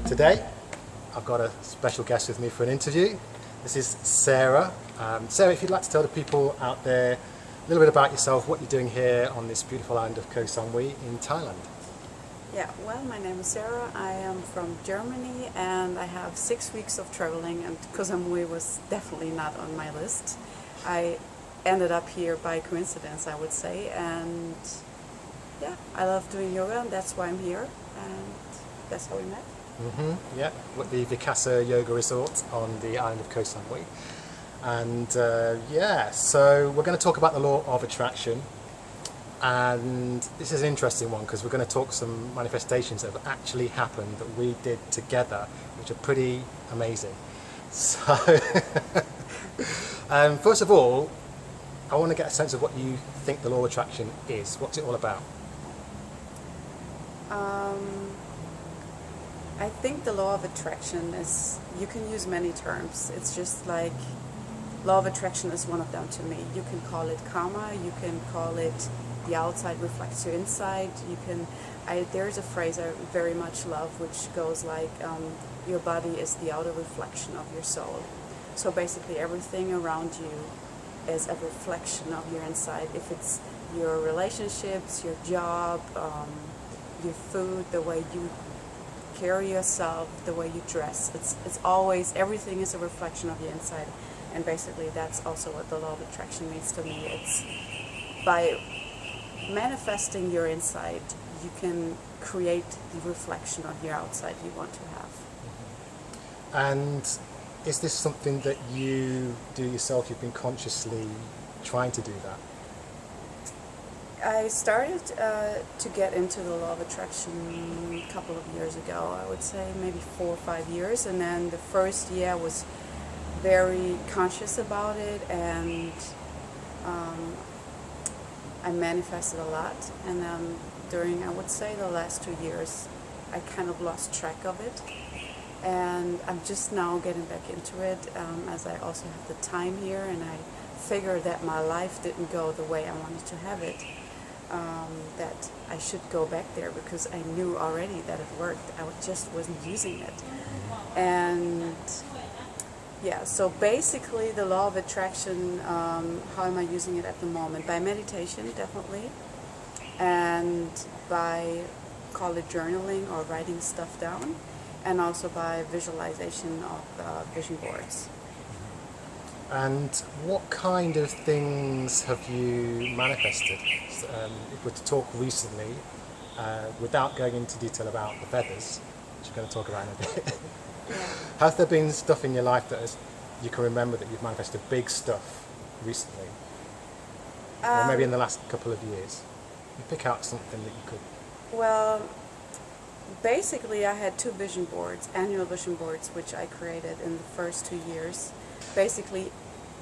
Today, I've got a special guest with me for an interview. This is Sarah. Sarah, if you'd like to tell the people out there a little bit about yourself, what you're doing here on this beautiful island of Koh Samui in Thailand. Yeah, well, my name is Sarah. I am from Germany and I have 6 weeks of traveling, and Koh Samui was definitely not on my list. I ended up here by coincidence, I would say, and yeah, I love doing yoga and that's why I'm here, and that's how we met. Yeah, with the Vikasa Yoga Resort on the island of Koh Samui. And yeah, so we're going to talk about the law of attraction. And this is an interesting one because we're going to talk some manifestations that have actually happened that we did together, which are pretty amazing. So, first of all, I want to get a sense of what you think the law of attraction is. What's it all about? I think the law of attraction is, you can use many terms. It's just like, law of attraction is one of them to me. You can call it karma, you can call it the outside reflects your inside. You can, there's a phrase I very much love which goes like, your body is the outer reflection of your soul. So basically everything around you is a reflection of your inside. If it's your relationships, your job, your food, the way you carry yourself, the way you dress, it's always, everything is a reflection of your inside. And basically that's also what the law of attraction means to me. It's by manifesting your inside, you can create the reflection of your outside you want to have. And is this something that you do yourself? You've been consciously trying to do that? I started to get into the law of attraction a couple of years ago, I would say maybe 4 or 5 years, and then the first year I was very conscious about it, and I manifested a lot, and then during, I would say, the last 2 years I kind of lost track of it, and I'm just now getting back into it as I also have the time here, and I figured that my life didn't go the way I wanted to have it. That I should go back there because I knew already that it worked. I just wasn't using it. And yeah, so basically the law of attraction, how am I using it at the moment? By meditation, definitely, and by, call it journaling or writing stuff down, and also by visualization of vision boards. And what kind of things have you manifested? If we're to talk recently, without going into detail about the feathers, which we're going to talk about in a bit, Yeah. has there been stuff in your life that you can remember that you've manifested big stuff recently? Or maybe in the last couple of years? You pick out something that you could... Well, basically I had 2 vision boards, annual vision boards, which I created in the first 2 years. Basically,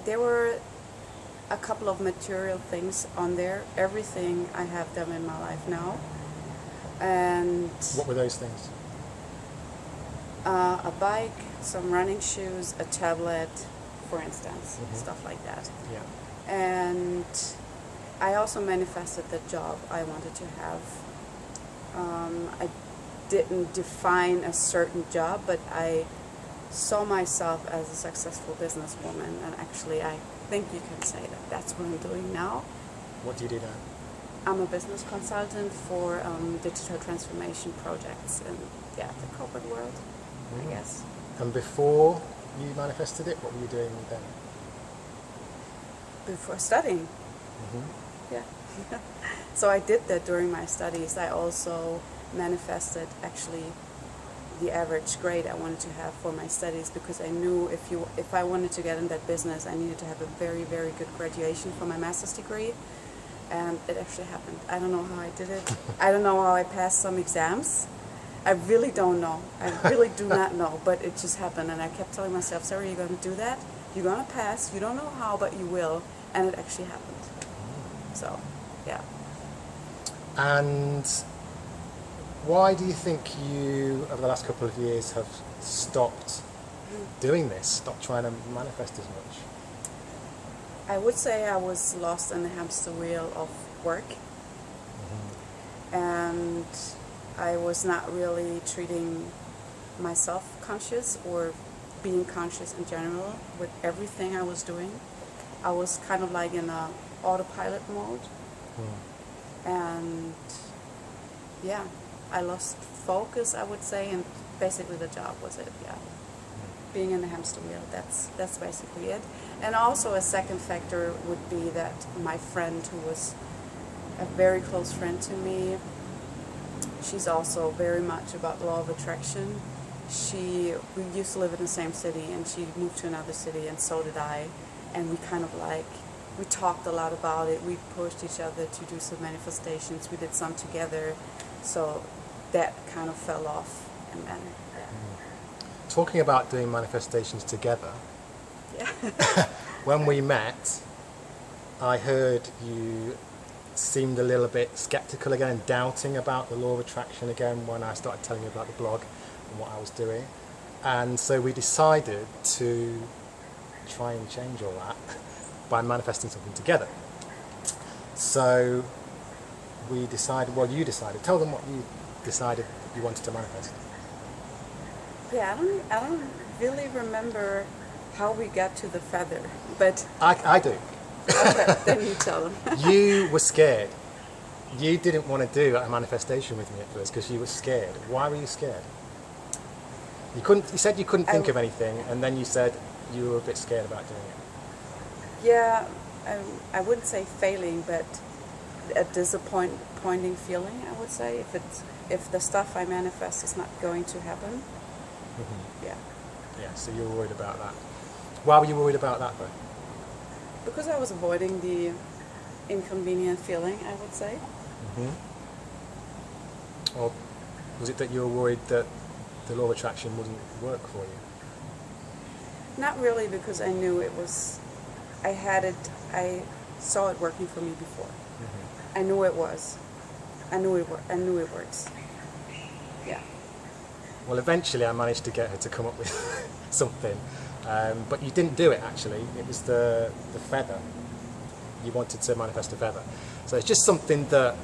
there were a couple of material things on there. Everything I have them in my life now. And what were those things? A bike, some running shoes, a tablet, for instance, stuff like that. Yeah. And I also manifested the job I wanted to have. I didn't define a certain job, but I saw myself as a successful businesswoman, and actually I think you can say that that's what I'm doing now. What do you do now? I'm a business consultant for digital transformation projects in the corporate world, I guess. And before you manifested it, what were you doing then? Before studying. Yeah. So I did that during my studies. I also manifested actually the average grade I wanted to have for my studies, because I knew if I wanted to get in that business, I needed to have a very, very good graduation for my master's degree, and it actually happened. I don't know how I did it. I don't know how I passed some exams. I really don't know. I really do not know, but it just happened, and I kept telling myself, Sarah, you're going to do that, you're going to pass, you don't know how, but you will, and it actually happened. So, yeah. And why do you think you, over the last couple of years, have stopped doing this, stopped trying to manifest as much? I would say I was lost in the hamster wheel of work. And I was not really treating my self-conscious or being conscious in general with everything I was doing. I was kind of like in a autopilot mode. And yeah, I lost focus, I would say, and basically the job was it, yeah. Being in the hamster wheel, that's basically it. And also a second factor would be that my friend, who was a very close friend to me, she's also very much about law of attraction. We used to live in the same city, and she moved to another city, and so did I. And we kind of like, we talked a lot about it. We pushed each other to do some manifestations. We did some together. So that kind of fell off. And then, Talking about doing manifestations together, yeah. when we met, I heard you seemed a little bit skeptical again, doubting about the law of attraction again when I started telling you about the blog and what I was doing. And so we decided to try and change all that by manifesting something together. So we decided, well, you decided, tell them what you decided you wanted to manifest. Yeah, I don't really remember how we got to the feather, but I do. okay, then you tell them. You were scared. You didn't want to do a manifestation with me at first because you were scared. Why were you scared? You said you couldn't think of anything, and then you said you were a bit scared about doing it. Yeah, I wouldn't say failing, but a disappointing feeling, I would say, if the stuff I manifest is not going to happen. Yeah. Yeah, so you were worried about that. Why were you worried about that though? Because I was avoiding the inconvenient feeling, I would say. Or was it that you were worried that the law of attraction wouldn't work for you? Not really, because I knew it was, I saw it working for me before. I knew it was. I knew it works. Yeah. Well, eventually I managed to get her to come up with something, but you didn't do it actually. It was the feather. You wanted to manifest a feather. So it's just something that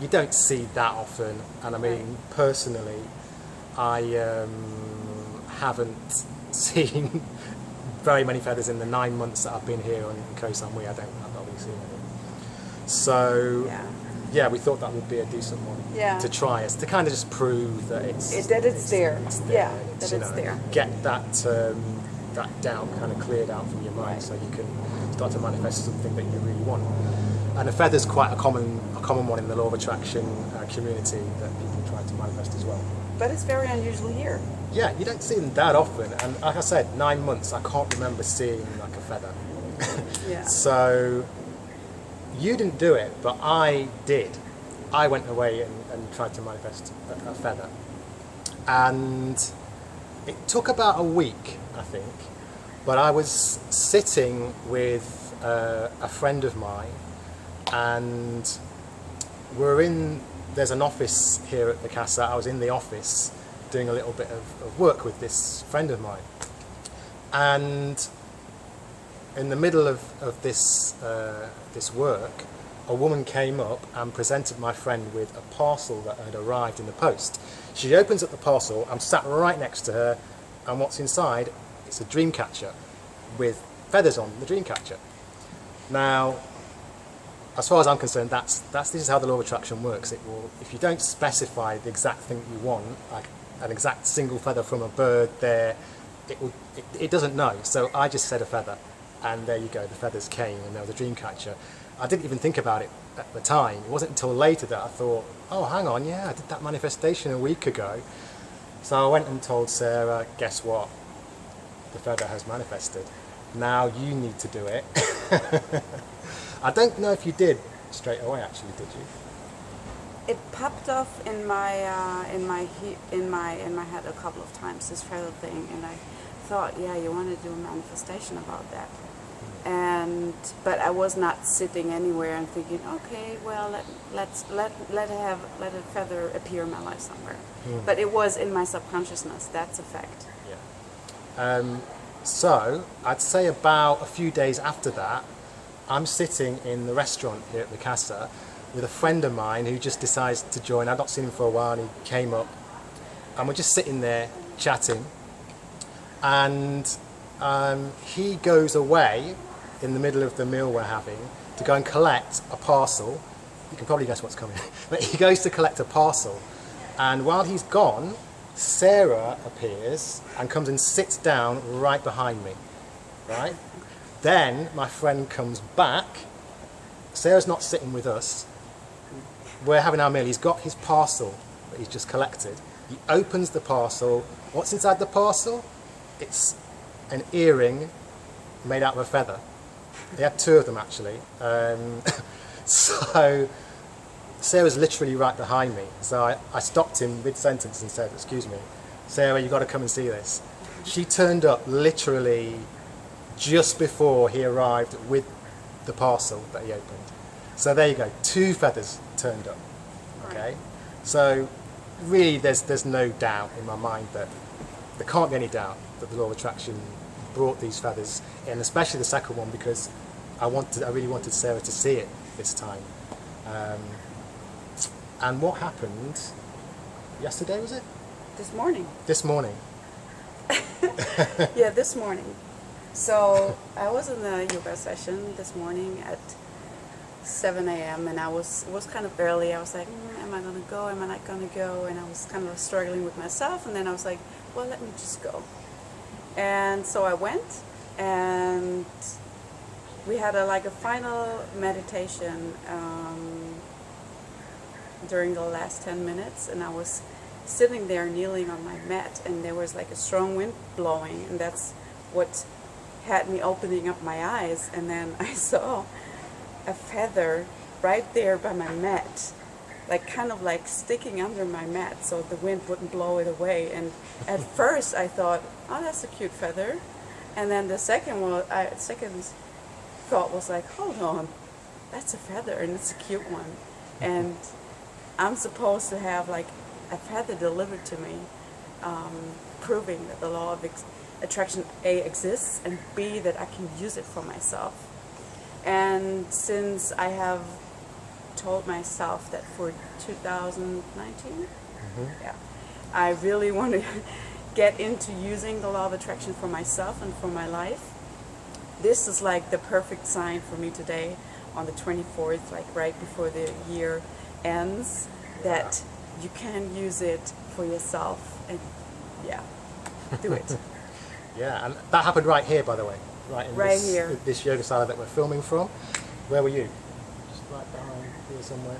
you don't see that often, and I mean, personally, I haven't seen very many feathers in the 9 months that I've been here on Koh Samui. I've not really seen any. So yeah, we thought that would be a decent one to try us, to kind of just prove that it's there. Yeah, that it's there. Get that doubt kind of cleared out from your mind, so you can start to manifest something that you really want. And a feather's quite a common one in the law of attraction community that people try to manifest as well. But it's very unusual here. Yeah, you don't see them that often, and like I said, 9 months, I can't remember seeing like a feather. Yeah. So you didn't do it, but I did. I went away and tried to manifest a feather. And it took about a week, I think, but I was sitting with a friend of mine, and there's an office here at the Casa. I was in the office doing a little bit of work with this friend of mine. And in the middle of this work, a woman came up and presented my friend with a parcel that had arrived in the post. She opens up the parcel, I'm sat right next to her, and what's inside? It's a dream catcher with feathers on the dream catcher. Now, as far as I'm concerned, this is how the law of attraction works. It will, if you don't specify the exact thing that you want, like an exact single feather from a bird there, it doesn't know. So I just said a feather, and there you go, the feathers came, and there was a dream catcher. I didn't even think about it at the time. It wasn't until later that I thought, oh, hang on, yeah, I did that manifestation a week ago. So I went and told Sarah, guess what? The feather has manifested. Now you need to do it. I don't know if you did straight away, actually, did you? It popped off in my head a couple of times, this feather thing, and I thought, yeah, you want to do a manifestation about that. But I was not sitting anywhere and thinking, okay, well, let a feather appear in my life somewhere. But it was in my subconsciousness. That's a fact. Yeah. So I'd say about a few days after that, I'm sitting in the restaurant here at the Casa with a friend of mine who just decides to join. I'd not seen him for a while, and he came up, and we're just sitting there chatting, and he goes away in the middle of the meal we're having to go and collect a parcel. You can probably guess what's coming. But he goes to collect a parcel, and while he's gone, Sarah appears and comes and sits down right behind me, right? Then my friend comes back. Sarah's not sitting with us. We're having our meal. He's got his parcel that he's just collected. He opens the parcel. What's inside the parcel? It's an earring made out of a feather. He had two of them, actually. So Sarah's literally right behind me. So I stopped him mid-sentence and said, "Excuse me, Sarah, you've got to come and see this." She turned up literally just before he arrived with the parcel that he opened. So there you go, two feathers turned up. Okay, so really there's no doubt in my mind that there can't be any doubt that the law of attraction brought these feathers in, especially the second one, because I really wanted Sarah to see it this time. And what happened yesterday, was it? This morning. This morning. Yeah, this morning. So I was in the yoga session this morning at 7 a.m. and it was kind of early. I was like, am I going to go? Am I not going to go? And I was kind of struggling with myself, and then I was like, well, let me just go. And so I went, and we had a final meditation during the last 10 minutes, and I was sitting there kneeling on my mat, and there was like a strong wind blowing, and that's what had me opening up my eyes. And then I saw a feather right there by my mat, kind of sticking under my mat so the wind wouldn't blow it away. And at first I thought, oh, that's a cute feather. And then the second thought was like, hold on, that's a feather and it's a cute one. And I'm supposed to have a feather delivered to me, proving that the law of attraction A exists, and B, that I can use it for myself. And since I have told myself that for 2019, yeah, I really want to get into using the law of attraction for myself and for my life, this is the perfect sign for me today on the 24th, right before the year ends, that you can use it for yourself, and yeah, do it. Yeah, and that happened right here, by the way, right here. This yoga sala that we're filming from. Where were you? Just right behind here somewhere.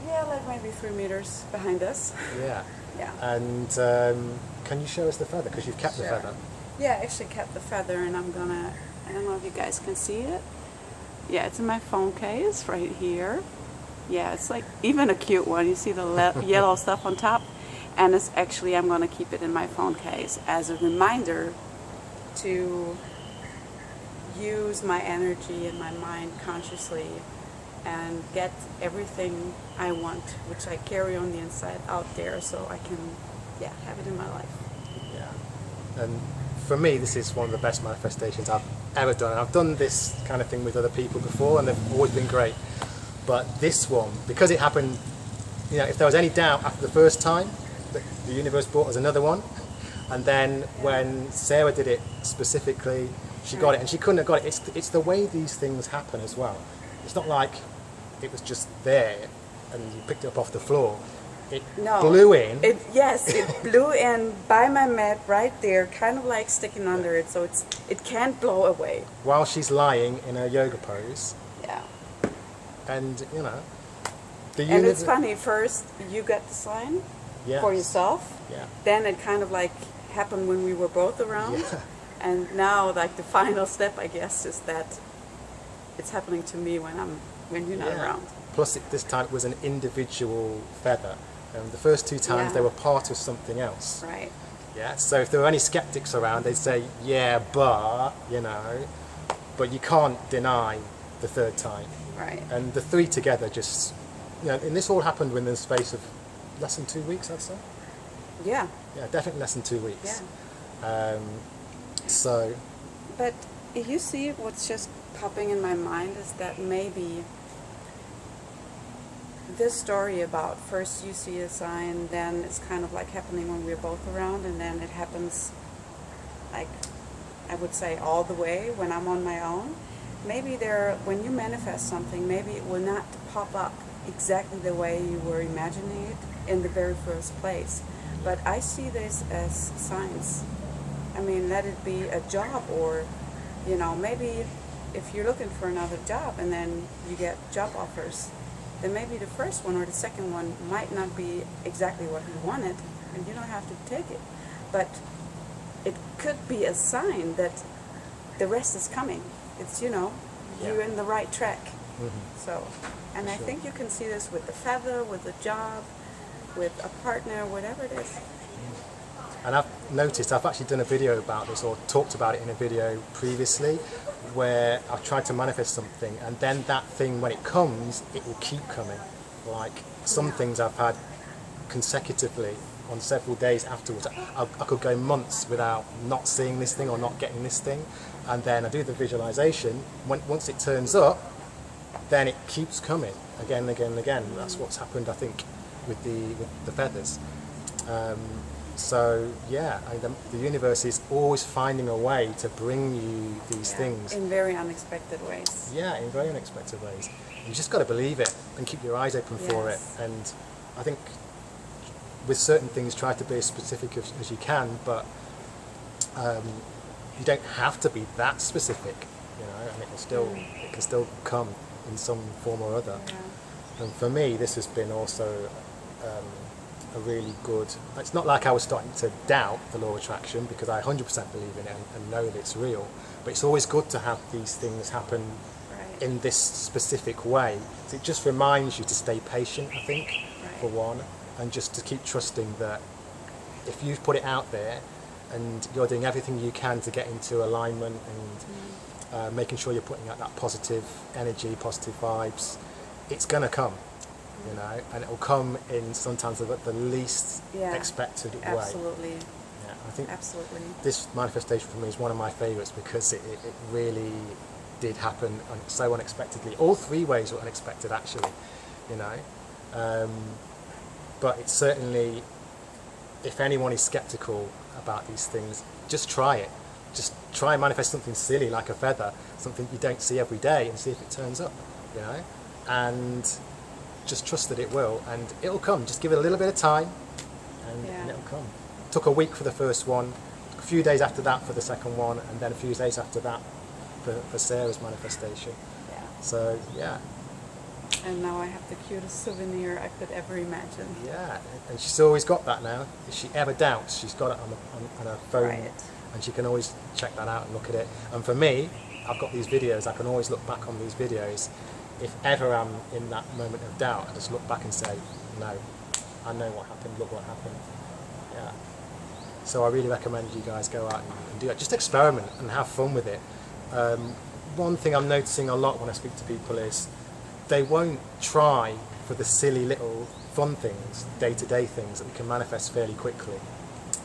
Yeah, maybe 3 meters behind us. Yeah. Yeah. And can you show us the feather? Because you've kept the feather. Yeah, I actually kept the feather, and I don't know if you guys can see it. Yeah, it's in my phone case right here. Yeah, it's even a cute one. You see the yellow stuff on top? And it's actually, I'm going to keep it in my phone case as a reminder to use my energy and my mind consciously and get everything I want, which I carry on the inside, out there, so I can, have it in my life. Yeah. And for me, this is one of the best manifestations I've ever done. And I've done this kind of thing with other people before, and they've always been great. But this one, because it happened, if there was any doubt after the first time, the universe brought us another one. And then when Sarah did it specifically, she got it, and she couldn't have got it. It's the way these things happen as well. It's not like it was just there and you picked it up off the floor. It blew in. It blew in by my mat right there, kind of sticking under it, so it can't blow away. While she's lying in a yoga pose. Yeah. And, and it's funny, first you got the sign for yourself. Yeah. Then it kind of happened when we were both around. Yeah. And now the final step, I guess, is that it's happening to me when you're not around. Plus this time it was an individual feather. And the first two times they were part of something else. Right. Yeah. So if there were any skeptics around, they'd say, yeah, but you can't deny the third time. Right. And the three together just, and this all happened within the space of less than 2 weeks, I'd say. Yeah. Yeah, definitely less than 2 weeks. Yeah. So. But you see, what's just popping in my mind is that maybe this story about first you see a sign, then it's kind of like happening when we're both around, and then it happens, like, I would say all the way when I'm on my own. Maybe when you manifest something, maybe it will not pop up exactly the way you were imagining it in the very first place. But I see this as signs. I mean, let it be a job, or, you know, maybe if you're looking for another job and then you get job offers, then maybe the first one or the second one might not be exactly what you wanted, and you don't have to take it. But it could be a sign that the rest is coming. It's, you know, you're in the right track. So, and I think you can see this with the feather, with the job, with a partner, whatever it is. And I've noticed, I've actually done a video about this, or talked about it in a video previously, where I've tried to manifest something, and then that thing, when it comes, it will keep coming. Like some things I've had consecutively on several days afterwards. I could go months without not seeing this thing or not getting this thing, and then I do the visualization. Once it turns up, then it keeps coming again and again and again. That's what's happened, I think, with the feathers. So yeah, the universe is always finding a way to bring you these things. In very unexpected ways. Yeah, in very unexpected ways. You just got to believe it and keep your eyes open for it. And I think with certain things, try to be as specific as you can, but you don't have to be that specific, you know, and it can still come in some form or other. And for me, this has been also a really good. It's not like I was starting to doubt the law of attraction, because I 100% believe in it and know that it's real. But it's always good to have these things happen in this specific way. So it just reminds you to stay patient, I think, for one, and just to keep trusting that if you've put it out there and you're doing everything you can to get into alignment and making sure you're putting out that positive energy, positive vibes, it's going to come. You know, and it will come in sometimes the least expected way. Absolutely. Yeah, I think this manifestation for me is one of my favourites, because it really did happen so unexpectedly. All three ways were unexpected, actually. You know, but it's certainly, if anyone is sceptical about these things, just try it. Just try and manifest something silly like a feather, something you don't see every day, and see if it turns up. You know, and just trust that it will, and it'll come. Just give it a little bit of time, and it'll come. It took a week for the first one, a few days after that for the second one, and then a few days after that for Sarah's manifestation. So yeah. And now I have the cutest souvenir I could ever imagine. Yeah, and she's always got that now. If she ever doubts, she's got it on her phone, and she can always check that out and look at it. And for me, I've got these videos. I can always look back on these videos. If ever I'm in that moment of doubt, I just look back and say, no, I know what happened, look what happened. Yeah. So I really recommend you guys go out and do that. Just experiment and have fun with it. One thing I'm noticing a lot when I speak to people is they won't try for the silly little fun things, day-to-day things that we can manifest fairly quickly.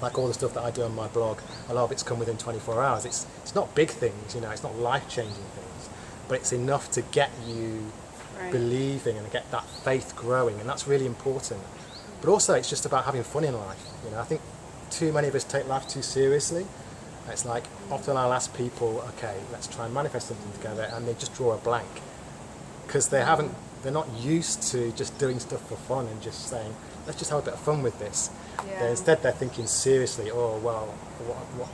Like all the stuff that I do on my blog, a lot of it's come within 24 hours. It's not big things, you know, it's not life-changing things, but it's enough to get you believing and get that faith growing, and that's really important. But also, it's just about having fun in life. You know, I think too many of us take life too seriously. It's like, often I'll ask people, okay, let's try and manifest something together, and they just draw a blank, because they're not used to just doing stuff for fun and just saying, let's just have a bit of fun with this. Instead, they're thinking seriously, oh well,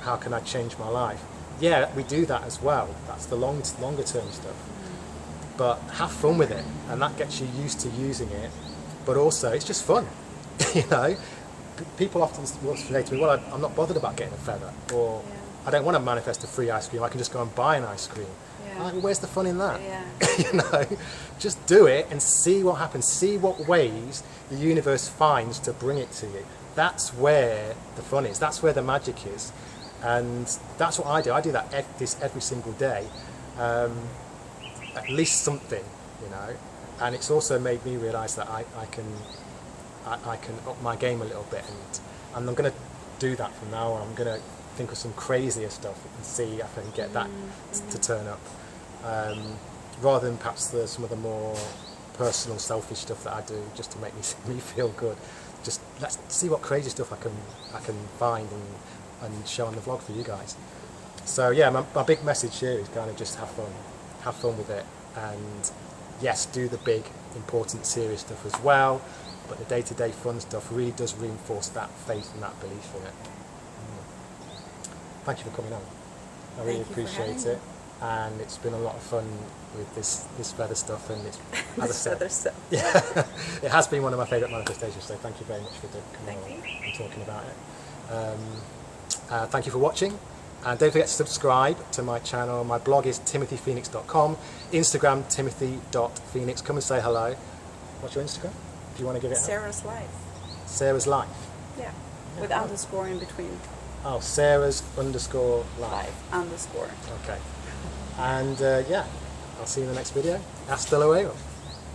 how can I change my life? Yeah, we do that as well. That's the longer term stuff. But have fun with it, and that gets you used to using it. But also, it's just fun. You know, people often will say to me, well, I'm not bothered about getting a feather, or I don't want to manifest a free ice cream. I can just go and buy an ice cream. I'm like, well, where's the fun in that? You know, just do it and see what happens. See what ways the universe finds to bring it to you. That's where the fun is. That's where the magic is. And that's what I do. I do that every single day. At least something, you know. And it's also made me realise that I can up my game a little bit, and I'm going to do that from now on. I'm going to think of some crazier stuff and see if I can get that to turn up, rather than perhaps some of the more personal, selfish stuff that I do just to make me feel good. Just let's see what crazy stuff I can find and show on the vlog for you guys. So yeah, my big message here is kind of just have fun with it, and yes, do the big, important, serious stuff as well, but the day-to-day fun stuff really does reinforce that faith and that belief in it. Thank you for coming on. I really appreciate it, and it's been a lot of fun with this feather stuff, and it's, as I said, yeah, it has been one of my favourite manifestations, so thank you very much for coming on and talking about it. Thank you for watching, and don't forget to subscribe to my channel. My blog is timothyphoenix.com, Instagram timothy.phoenix. Come and say hello. What's your Instagram, if you want to give it Sarah's Life. Sarah's Life? Yeah, with underscore in between. Oh, Sarah's _ life. Underscore. Okay. And yeah, I'll see you in the next video. Hasta luego.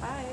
Bye.